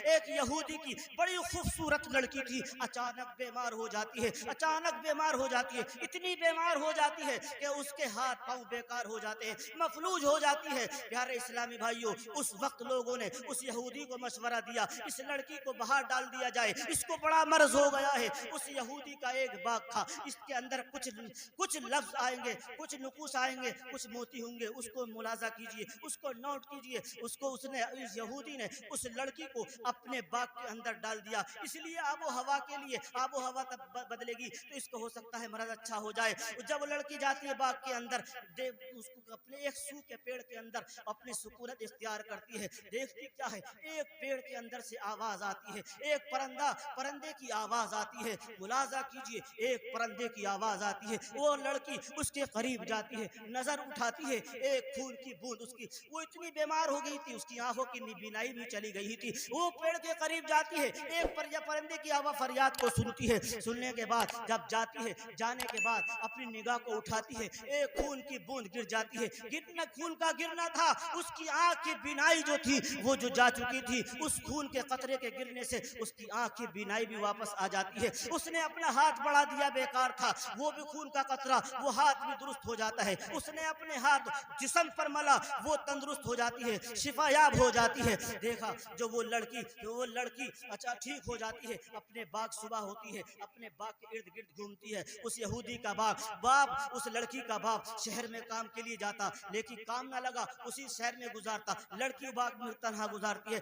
एक यहूदी की बड़ी खूबसूरत लड़की थी, अचानक बीमार हो जाती है, अचानक बीमार हो जाती है, इतनी बीमार हो जाती है कि उसके हाथ पांव बेकार हो जाते हैं, मफलूज हो जाती है। प्यारे इस्लामी भाइयों, उस वक्त लोगों ने उस यहूदी को मशवरा दिया, इस लड़की को बाहर डाल दिया जाए, इसको बड़ा मर्ज हो गया है। उस यहूदी का एक बाग था, इसके अंदर कुछ लफ्ज आएंगे, कुछ नुकूस आएंगे, कुछ मोती होंगे, उसको मुलाजा कीजिए, उसको नोट कीजिए। उसको उसने इस यहूदी ने उस लड़की को अपने बाग के अंदर डाल दिया, इसलिए आबो हवा के लिए, आबो हवा तब बदलेगी तो इसको हो सकता है मर्ज अच्छा हो जाए। जब वो लड़की जाती है बाग के अंदर, उसको अपने एक सूख के पेड़ के अंदर अपनी सुकूनत इख्तियार करती है, देखती क्या है, एक पेड़ के अंदर से आवाज आती है, एक परंदे की आवाज आती है। मुलाजा कीजिए, एक परंदे की आवाज आती है। वो लड़की उसके करीब जाती है, नजर उठाती है, एक खून की बूंद उसकी, वो इतनी बीमार हो गई थी, उसकी आंखों की बीनाई भी चली गई थी। वो पेड़ के करीब जाती है, एक परंदे की आवाज फरियाद को सुनती है। सुनने के बाद जब जाती है, जाने के बाद अपनी निगाह को उठाती है, एक खून की बूंद गिर जाती है। गिरना खून का गिरना था, उसकी आंख की बीनाई जो थी वो जो जा चुकी थी, उस खून के कतरे के गिरने से उसकी आंख की बीनाई भी वापस आ जाती है। उसने अपना हाथ बढ़ा दिया, बेकार था, वो भी खून का कतरा, वो हाथ भी दुरुस्त हो जाता है। उसने अपने हाथ जिस्म पर मला, वो तंदुरुस्त हो जाती है, शिफायाब हो जाती है। देखा जो वो लड़की अच्छा ठीक हो जाती है, अपने बाग सुबह होती है, अपने बाग के इर्द गिर्द घूमती है। उस यहूदी का बाप उस लड़की का बाप शहर में काम के लिए जाता, लेकिन काम ना लगा, उसी शहर में गुजारता, लड़की बाग में तन्हा गुजारती है।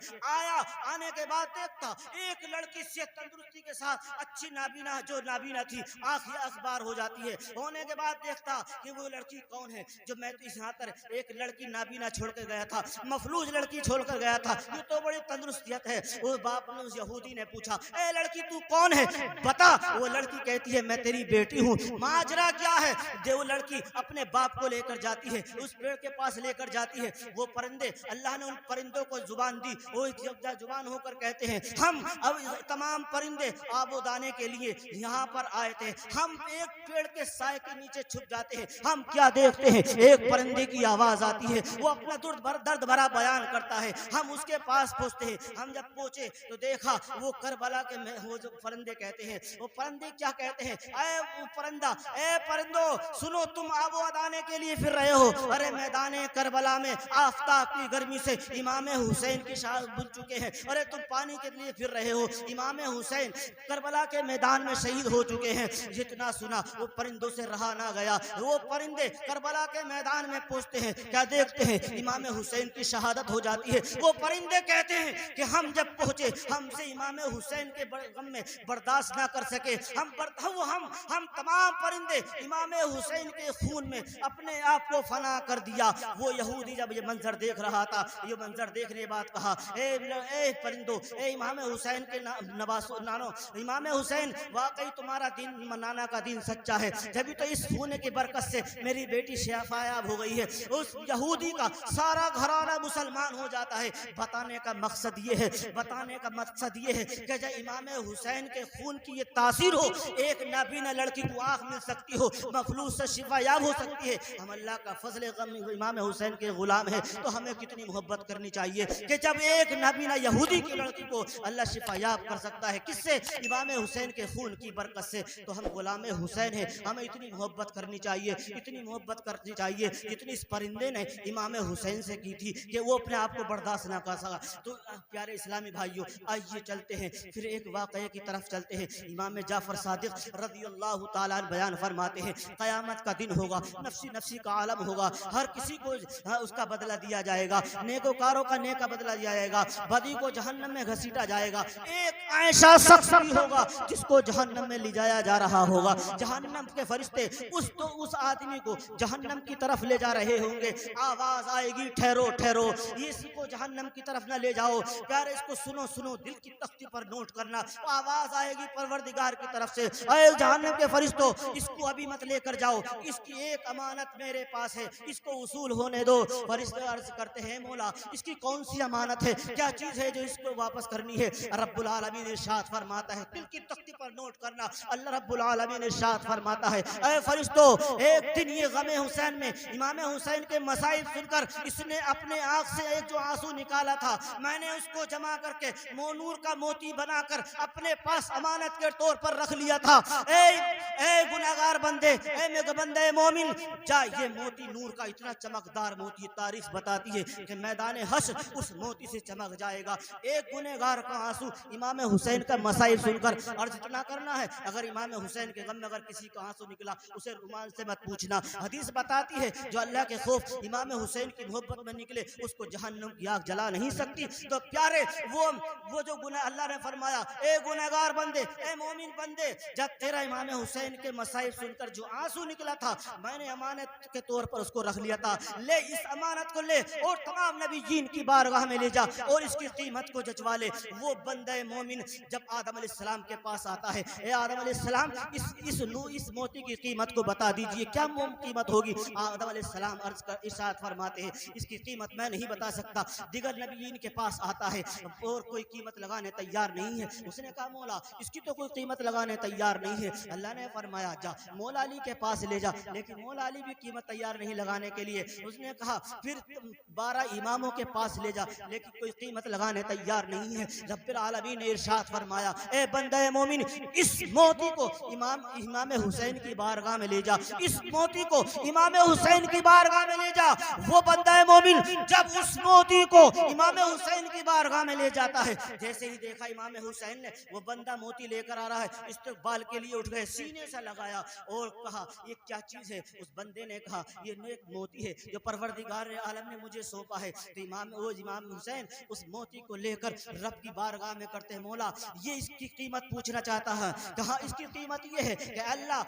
आने के बाद देखता एक लड़की से तंदुरुस्ती के साथ अच्छी नाबीना, जो नाबीना थी, आंख अखबार हो जाती है। होने के बाद देखता कि वो लड़की कौन है, जो मैं तो यहाँ पर एक लड़की नाबीना छोड़ कर गया था, मफलूज लड़की छोड़ कर गया था, ये तो बड़ी तंदुरुस्तियत है। वो बाप ने उस यहूदी ने पूछा, ए लड़की तू कौन है, बता। वो लड़की कहती है मैं तेरी बेटी हूँ। माजरा क्या है? वो लड़की अपने बाप को लेकर जाती है, उस पेड़ के पास लेकर जाती है। वो परिंदे, अल्लाह ने उन परिंदों को जुबान दी, वो जुबान होकर कहते हैं हम अब तमाम परिंदे आबोदाने के लिए यहाँ पर आए थे, हम एक पेड़ के साए के नीचे छुप जाते हैं। हम क्या देखते हैं, एक परिंदे की आवाज आती है, वो अपना दर्द भरा बयान करता है। हम उसके पास पहुंचते हैं। हम जब पहुंचे तो देखा वो करबला के वो जो परिंदे कहते हैं, वो परिंदे क्या कहते हैं, ए परिंदो सुनो, तुम आबोदाने के लिए फिर रहे हो। अरे मैदान करबला में आफताब की गर्मी से इमाम हुसैन की शहादत बुझ चुके हैं। अरे तुम पानी के लिए फिर रहे हो, इमाम हुसैन करबला के मैदान में शहीद हो चुके हैं। जितना सुना वो परिंदों से रहा ना गया। वो परिंदे करबला के मैदान में पहुंचते हैं, क्या देखते हैं, इमाम हुसैन की शहादत हो जाती है। वो परिंदे कहते हैं कि हम जब पहुंचे, हमसे इमाम हुसैन के गम में बर्दाश्त ना कर सके, हम तमाम परिंदे इमाम हुसैन के खून में अपने आप को फना कर दिया। वो यहूदी जब ये मंजर देख रहा था, ये मंजर देखने बाद कहा, ए परिंदो, ए इमाम हुसैन के नवासो नानो, इमाम हुसैन वाकई तुम्हारा दिन मनाना का दिन सच्चा है, जब तो इस खून की बरकत से मेरी बेटी शिफायाब हो गई है। उस यहूदी का सारा घराना मुसलमान हो जाता है। बताने का मकसद ये है कि जब इमाम हुसैन के खून की ये तासीर हो, एक नाबीना लड़की को आँख मिल सकती हो, मफलूज से शिफायाब हो सकती है। हम अल्लाह का फजल गम इमाम हुसैन के गुलाम है, तो हमें कितनी मोहब्बत करनी चाहिए कि जब एक नाबीना यहूदी की लड़की को अल्लाह शिफायाब कर सकता है, किससे, इमाम हुसैन के खून की बरकत से। तो हम गुलाम हुसैन है, हमें इतनी मोहब्बत करनी चाहिए, इतनी मोहब्बत करनी चाहिए जितनी इस परिंदे ने इमाम हुसैन से की थी कि वो अपने आप को बर्दाश्त ना कर सका। तो प्यारे इस्लामी भाइयों, आइए चलते हैं फिर एक वाक़ये की तरफ चलते हैं। इमाम जाफर सादिक रज़ियल्लाहु ताला अन्हु बयान फरमाते हैं, क़यामत का दिन होगा, नफ्सी नफ्सी का आलम होगा, हर किसी को उसका बदला दिया जाएगा, नेकोकारों का नेक का बदला दिया जाएगा, बदी को जहन्नम में घसीटा जाएगा। एक ऐसा शख्स भी होगा जिसको जहन्नम में ले जाया जा रहा होगा। जहन्नम के फरिश्ते उस आदमी को जहन्नम की तरफ ले जा रहे होंगे। आवाज आएगी, ठहरो ठहरो, इसको जहन्नम की तरफ ना ले जाओ। प्यार इसको सुनो सुनो, दिल की तख्ती पर नोट करना। आवाज आएगी परवरदिगार की तरफ से, ऐ जहन्नम के फरिश्तों, इसको अभी मत लेकर जाओ, इसकी एक अमानत मेरे पास है, इसको वसूल होने दो। फरिश्ते अर्ज करते हैं, मौला इसकी कौन सी अमानत है, क्या चीज है जो इसको वापस करनी है। रब्बुल आलमीन इरशाद फरमाता है, दिल की तख्ती पर नोट करना, अल्लाह रब्बुल आलमीन इरशाद फरमाता है, ऐ फरिश्तों, एक दिन ये गमे हुसैन में इमाम हुसैन के मसाइल सुनकर इसने अपने आंख से एक जो आंसू निकाला था, मैंने उसको जमा बना करके नूर का मोती बनाकर अपने पास अमानत के तौर पर रख लिया था। ए गुनाहगार बंदे, ए बंदे मोमिन, जा ये मोती नूर का इतना चमकदार मोती, तारीख बताती है कि मैदान हश्र उस मोती से चमक जाएगा। एक गुनहगार का आंसू इमाम हुसैन का मसाइब सुनकर अर्ज इतना करना है, अगर इमाम हुसैन के गम में अगर किसी का आंसू निकला उसे रुमाल से मत पूछना। हदीस बताती है जो अल्लाह के खौफ इमाम हुसैन की मोहब्बत में निकले उसको जहन्नम की आग जला नहीं सकती। तो प्यारे वो जो गुनाह अल्लाह ने फरमाया, ए गुनहगार बंदे, ए मोमिन बंदे, जब तेरा इमाम हुसैन के मसाइब सुनकर जो आंसू निकला था मैंने अमानत के तौर पर उसको रख लिया था, ले इस अमानत को ले और तमाम नबीयीन की बारगाह में ले जा और इसकी कीमत को जचवा ले। वो बंदे मोमिन जब आदम अलैहिस्सलाम के पास आता है, ए आदम अलैहिस्सलाम इस मोती की कीमत को बता दीजिए, क्या कीमत होगी? आदम अलैहिस्सलाम इरशाद फरमाते हैं इसकी कीमत मैं नहीं बता सकता। दिगर नबीयीन के पास आता है और कोई कीमत लगाने तैयार नहीं है। उसने कहा मौला इसकी तो कोई कीमत लगाने तैयार नहीं है। अल्लाह ने फरमाया जा मौला अली के पास ले जा, लेकिन मौला अली भी कीमत तैयार नहीं लगाने के लिए। उसने कहा फिर 12 इमामों के पास ले जा, लेकिन कोई कीमत लगाने तैयार नहीं है। रब्बिल आलमीन ने इरशाद फरमाया, ए बंदे मोमिन, इस मोती को इमाम हुसैन की बारगाह में ले जा, इस मोती को इमाम हुसैन की बारगाह में ले जा। वो बंदा मोमिन जब उस मोती को इमाम हुसैन की बारगाह में ले जाता है, जैसे ही देखा इमाम हुसैन ने वो बंदा मोती लेकर आ रहा है, इस्तकबाल के लिए उठ गए, सीने से लगाया और कहा ये क्या चीज है? उस बंदे ने कहा ये नेक मोती है जो परवरदिगार आलम ने मुझे सौंपा है। तो इमाम हुसैन उस मोती को लेकर रब की बारगाह में करते हैं, मौला ये इसकी कीमत पूछना चाहता है। कहा इसकी कीमत ये है कि अल्लाह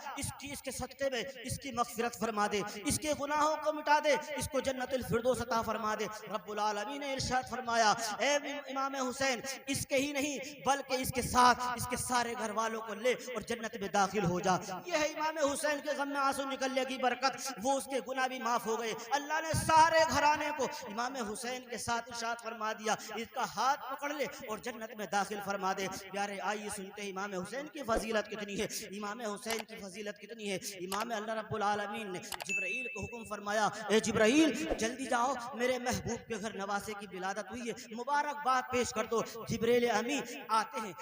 इसके सदक़े में इसकी मग़फ़िरत फरमा दे, इसके गुनाहों को मिटा दे, इसको जन्नतुल फिरदौस अता फरमा दे। रब्बुल आलमीन ने इरशाद फरमाया, ए इमाम हुसैन, इसके ही नहीं बल्कि इसके साथ इसके सारे घर वालों को ले और जन्नत में दाखिल हो जा। यह है इमाम हुसैन के गम में आंसू निकलने की बरकत, वो उसके गुनाह भी माफ हो गए। अल्लाह ने सारे घराने को इमाम हुसैन के साथ इरशाद फरमा दिया, इसका हाथ पकड़ ले और जन्नत में दाखिल फरमा दे। प्यारे आइए सुनते हैं इमाम हुसैन की फजीलत कितनी है, इमाम हुसैन की फजीलत कितनी है। इमाम अल्लाह रब्बुल आलमीन ने जिब्राइल को हुक्म फरमाया, ए जिब्राइल जल्दी जाओ, मेरे महबूब के घर नवासे की विलादत हुई है, मुबारकबाद पेश कर दो। जिब्राइल अमी आते हैं,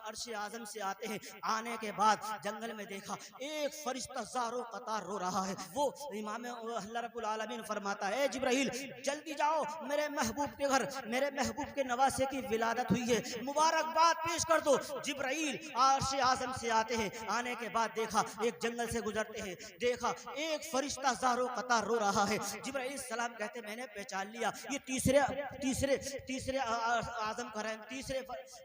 अर्श आज़म से आते हैं। आने के बाद जंगल में देखा एक फरिश्ता ज़ारो कतार रो रहा है। वो इमाम अल्लाह रब्बुल आलमीन फरमाता है, ए जिब्राइल जल्दी जाओ, मेरे महबूब के घर मेरे महबूब के नवासे की विलादत हुई है, मुबारकबाद पेश कर दो। जिब्राइल अर्श आज़म से आते हैं। आने के बाद देखा एक जंगल से गुजरते हैं, देखा एक फरिश्ता ज़ारो कतार रो रहा है। जिब्राइल सलाम कहते मैंने पहचान लिया, ये तीसरे आज़म का तीसरे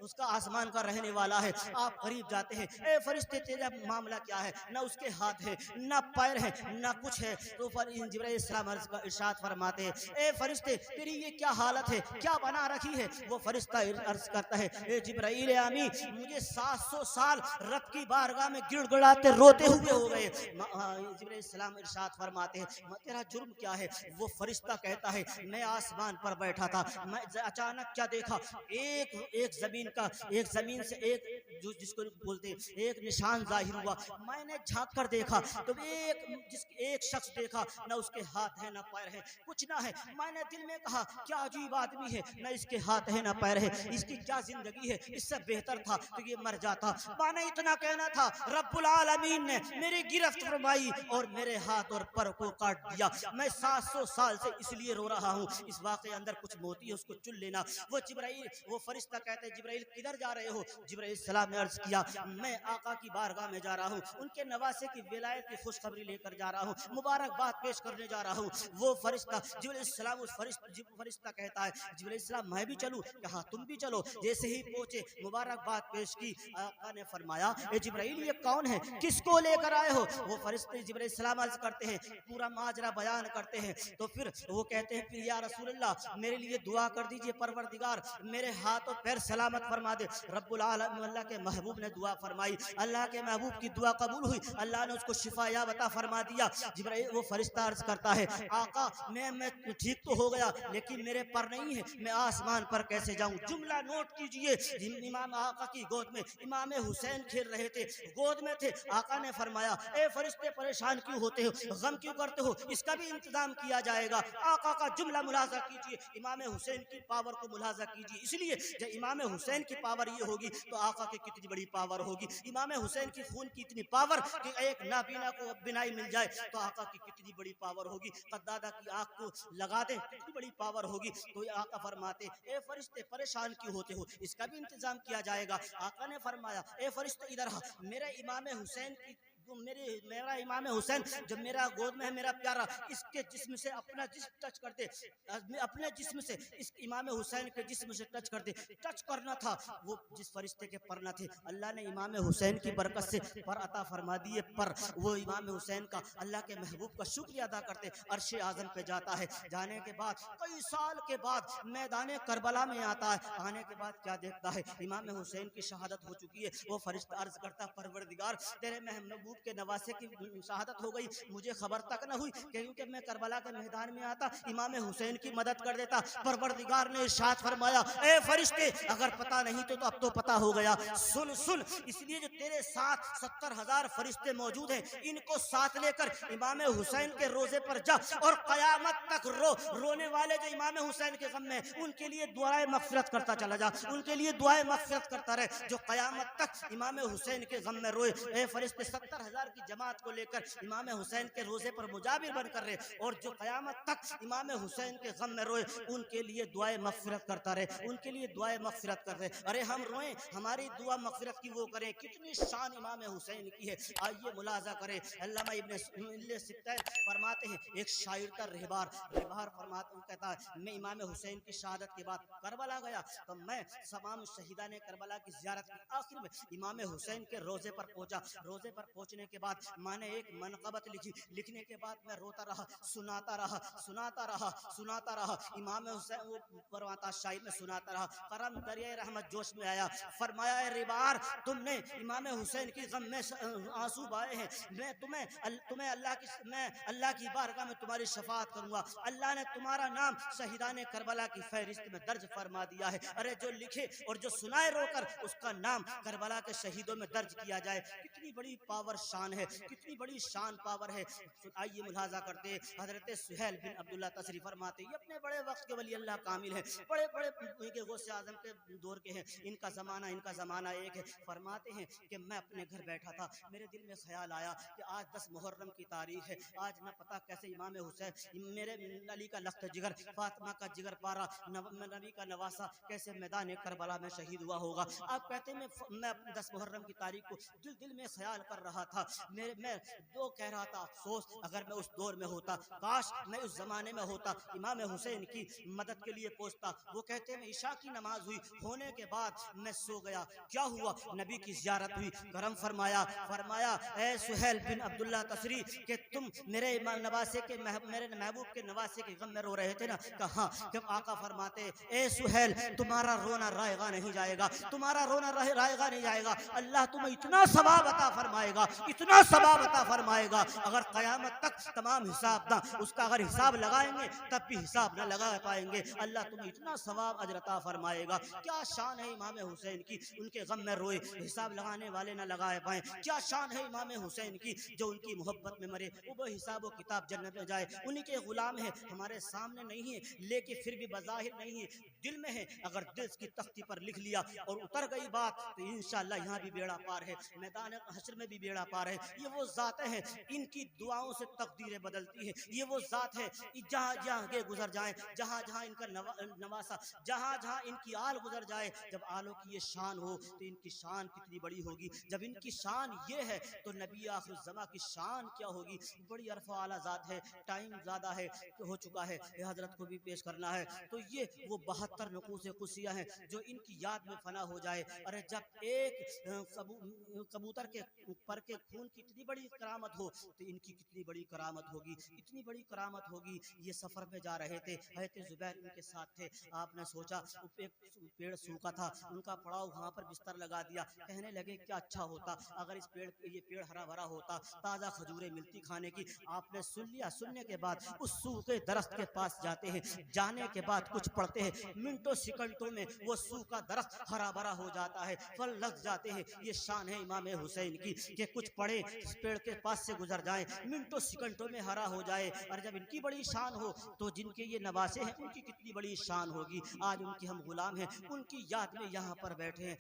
उसका आसमान का रहने वाला है। आप करीब जाते हैं, ए फरिश्ते तेरा मामला क्या है? ना उसके हाथ है, ना पैर है, ना कुछ है। तो जिब्राइल सलाम इरशाद फरमाते हैं, ए फरिश्ते तेरी ये क्या हालत है, क्या बना रखी है? वो फरिश्ता अर्ज करता है, ए जिब्राइल आमी, मुझे 700 साल रब की बारगाह में गिड़गिड़ाते रोते हुए हो गए। जिब्राइल सलाम इरशाद फरमाते हैं, तेरा जुर्म क्या है? वो फरिश्ता कहता है, मैं आसमान पर बैठा था, मैं अचानक क्या देखा, एक जमीन से एक जिसको बोलते हैं एक निशान जाहिर हुआ। मैंने झांक कर देखा तो एक शख्स देखा, ना उसके हाथ है ना पैर है, कुछ ना है। मैंने दिल में कहा क्या अजीब आदमी है, ना इसके हाथ है ना पैर है, इसकी क्या जिंदगी है, इससे बेहतर था तो ये मर जाता। मैंने इतना कहना था, रब्बुल आलमीन ने मेरी गिरफ्त फरमाई और मेरे हाथ और पर को काट दिया। मैं 700 साल से इसलिए रो रहा हूँ, इस वाक़े अंदर कुछ मोती है उसको चुन लेना। वो फरिश्ता कहते हैं, जिब्राइल किधर जा रहे हो? जिब्राइल सलाम ने अर्ज किया, मैं आका की बारगाह में जा रहा हूँ, उनके नवासे की विलायत की खुशखबरी लेकर जा रहा हूँ, मुबारकबाद पेश करने जा रहा हूँ। वो फरिश्ता जिब्राइल सलाम उस फरिश्ता कहता है, जिब्राइल सलाम मैं भी चलूँ? कहा तुम भी चलो। जैसे ही पहुंचे मुबारकबाद पेश की, आका ने फरमाया, ए जिब्राइल ये कौन है, किसको लेकर आए हो? वो फरिश्ते जिब्राइल सलाम अर्ज करते हैं, पूरा माजरा बयान करते हैं। तो फिर वो कहते हैं, फिर या रसूलल्लाह मेरे लिए दुआ कर दीजिए, परवरदिगार मेरे हाथ और पैर सलामत फरमा दे। रब्बुल आलमीन अल्लाह के महबूब ने दुआ फरमाई, अल्लाह के महबूब की दुआ कबूल हुई, अल्लाह ने उसको शिफा या बता फरमा दिया। जिब्राइल वो फरिश्ता अर्ज करता है, आका मैं ठीक तो हो गया लेकिन मेरे पर नहीं है, मैं आसमान पर कैसे जाऊं? जुमला नोट कीजिए, इमाम आका की गोद में इमाम हुसैन खेल रहे थे, गोद में थे। आका ने फरमाया, ए फरिश्ते परेशान क्यों होते हो, गम क्यों करते हो, इसका भी इंतजाम किया जाएगा। आका का जुमला मुलाजा कीजिए, इमाम हुसैन की पावर को मुलाजा अंदाजा कीजिए। इसलिए जब इमाम हुसैन की पावर ये होगी तो आका की कितनी बड़ी पावर होगी। इमाम हुसैन की खून की इतनी पावर कि एक नाबीना को बिनाई मिल जाए तो आका की कितनी बड़ी पावर होगी। कद्दादा की आंख को लगा दे कितनी बड़ी पावर होगी। तो आका फरमाते ए फरिश्ते परेशान क्यों होते हो, इसका भी इंतजाम किया जाएगा। आका ने फरमाया ए फरिश्ते इधर मेरे इमाम हुसैन की मेरा इमाम हुसैन जो मेरा गोद में है, मेरा प्यारा, इसके जिस्म से अपना जिस्म टच करते, अपने जिस्म से इस इमाम हुसैन के जिस्म से टच करते। टच करना था वो जिस फरिश्ते के पर न थे, अल्लाह ने इमाम हुसैन की बरकत से पर अता फरमा दिए। पर वो इमाम हुसैन का, अल्लाह के महबूब का शुक्रिया अदा करते। अर्श आज़म पे जाता है, जाने के बाद कई साल के बाद मैदान करबला में आता है। आने के बाद क्या देखता है, इमाम हुसैन की शहादत हो चुकी है। वो फरिश्ता अर्ज करता परवरदिगार तेरे महबूब के नवासे की शहादत हो गई, मुझे खबर तक न हुई, क्योंकि मैं करबला के मैदान में आता इमाम हुसैन की मदद कर देता। परवरदिगार ने इरशाद फरमाया ए फरिश्ते अगर पता नहीं तो अब तो पता हो गया। सुन सुन, इसलिए जो तेरे साथ 70,000 फरिश्ते मौजूद हैं, इनको साथ लेकर इमाम हुसैन के रोजे पर जा और कयामत तक रोने वाले जो इमाम हुसैन के गम में, उनके लिए दुआए मग़फ़िरत करता चला जा, उनके लिए दुआए मग़फ़िरत करता रहे, जो कयामत तक इमाम हुसैन के गम में रोए। ए फरिश्ते 70,000 की जमात को लेकर इमाम हुसैन के रोजे पर मुजाबिर बनकर रहे, और जो कयामत तक इमाम हुसैन के गम में रोए उनके लिए दुआए मग़फ़िरत करता रहे, उनके लिए दुआए मग़फ़िरत कर रहे। अरे हम रोएं, हमारी दुआ मग़फ़िरत की वो करें, कितनी शान इमाम हुसैन की है। आइए मुलाज़ा करें। अल्लामा इब्न सित्तैन फरमाते हैं, एक शायर का रहबार फरमाता कहता है मैं इमाम हुसैन की शहादत के बाद करबला गया तो मैं तमाम शहीदान करबला की ज़ियारत की आखिर में इमाम हुसैन के रोजे पर पहुंचा। रोजे पर पहुंचने के बाद मैंने एक मनक़बत लिखी, लिखने के बाद मैं रोता रहा, सुनाता रहा। इमाम हुसैन वो फरमाता शायर में सुनाता रहा, करम दरिया रहमत जोश में आया। फरमाया रिबार तुमने इमाम हुसैन की गम में आंसू बहाए हैं, मैं अल्लाह की बारगाह में तुम्हारी शफाअत करूंगा। अल्लाह ने तुम्हारा नाम शहीदान करबला की फहरिस्त में दर्ज फरमा दिया है। अरे जो लिखे और जो सुनाए रोकर उसका नाम करबला के शहीदों में दर्ज किया जाए, कितनी बड़ी पावर शान है, कितनी बड़ी शान पावर है। आइए मुलाजा करते हैं, हजरत सुहैल बिन अब्दुल्लाह तशरीफ फरमाते, ये अपने बड़े वक्त के वली अल्लाह कामिल हैं, बड़े बड़े इनके गौसे आजम के दौर के हैं, इनका ज़माना एक है। फरमाते हैं कि मैं अपने घर बैठा था, मेरे दिल में ख्याल आया कि आज 10 मुहर्रम की तारीख है, आज न पता कैसे इमाम हुसैन मेरे अली का लख्त जिगर, फातिमा का जिगर पारा, नबी का नवासा कैसे मैदान करबला में शहीद हुआ होगा। आप कहते हैं मैं 10 मुहर्रम की तारीख को दिल में ख्याल कर रहा था। मैं दो कह रहा था अफसोस अगर मैं उस दौर में होता, काश मैं उस जमाने में होता, इमाम हुसैन की मदद के लिए पहुंचता। वो कहते हैं इशा की नमाज हुई, होने के बाद मैं सो गया, क्या हुआ नबी की ज़ियारत हुई, करम फरमाया ए सुहैल बिन अब्दुल्लाह तसरी कि तुम मेरे नवासे के मेरे महबूब के नवासे के गम में रो रहे थे ना। कहा जब आका फरमाते ए सुहैल तुम्हारा रोना रायगा नहीं जाएगा, तुम्हारा रोना रायगा नहीं जाएगा, अल्लाह तुम्हें इतना सवाब अता फरमाएगा, इतना सवाब अता फरमाएगा, अगर क़यामत तक तमाम हिसाब ना उसका अगर हिसाब लगाएंगे तब भी हिसाब ना लगा पाएंगे, अल्लाह तुम्हें इतना सवाब अजर अता फरमाएगा। क्या शान है इमाम हुसैन की, उनके गम में रोए, हिसाब लगाने वाले ना लगाए पाए। क्या शान है इमाम हुसैन की, जो उनकी मोहब्बत में मरे वो हिसाब व किताब जन्नत में जाए। उन्हीं के गुलाम है, हमारे सामने नहीं है लेकिन फिर भी बज़ाहिर नहीं है, दिल में है। अगर दिल की तख्ती पर लिख लिया और उतर गई बात तो इंशाअल्लाह यहाँ भी बेड़ा पार है, मैदान हश्र में भी बेड़ा पार है। ये वो ज़ातें हैं, इनकी दुआओं से तकदीरें बदलती हैं। ये वो ज़ात है जहाँ जहाँ आगे गुजर जाए, जहाँ जहाँ इनका नवासा, जहाँ जहाँ इनकी आल गुजर जाए, जब आलों की ये शान हो तो इनकी शान कितनी बड़ी होगी। जब इनकी शान ये है तो नबी आखिर ज़मा की शान क्या होगी। बड़ी अरफ़ा आला ज़ात है, टाइम ज़्यादा है हो चुका है, हजरत को भी पेश करना है। तो ये वो 72 नकूस कुसिया हैं जो इनकी याद में फना हो जाए। अरे जब एक कबूतर के पर के खून की इतनी बड़ी करामत हो तो इनकी कितनी बड़ी करामत होगी, इतनी बड़ी करामत होगी। ये सफ़र में जा रहे थे, हज़रत ज़ुबैर इनके साथ थे। आपने सोचा एक पेड़ सूखा था, उनका पड़ाव वहाँ पर बिस्तर लगा दिया। कहने लगे क्या अच्छा होता अगर इस ये पेड़ हरा भरा होता, ताज़ा खजूरें मिलती खाने की। आपने सुन लिया, सुनने के बाद उस सूखे दरख्त के पास जाते हैं, जाने के बाद कुछ पढ़ते हैं, मिनटों सेकंडों में वो सूखा दरख्त हरा भरा हो जाता है, फल लग जाते हैं। ये शान है इमाम हुसैन की कि कुछ पड़े इस पेड़ के पास से गुजर जाए, मिनटों सेकंडों में हरा हो जाए। और जब इनकी बड़ी शान हो तो जिनके ये नवासे हैं उनकी कितनी बड़ी शान होगी। आज उनके हम गुलाम हैं, उनकी याद में यहाँ पर बैठे हैं।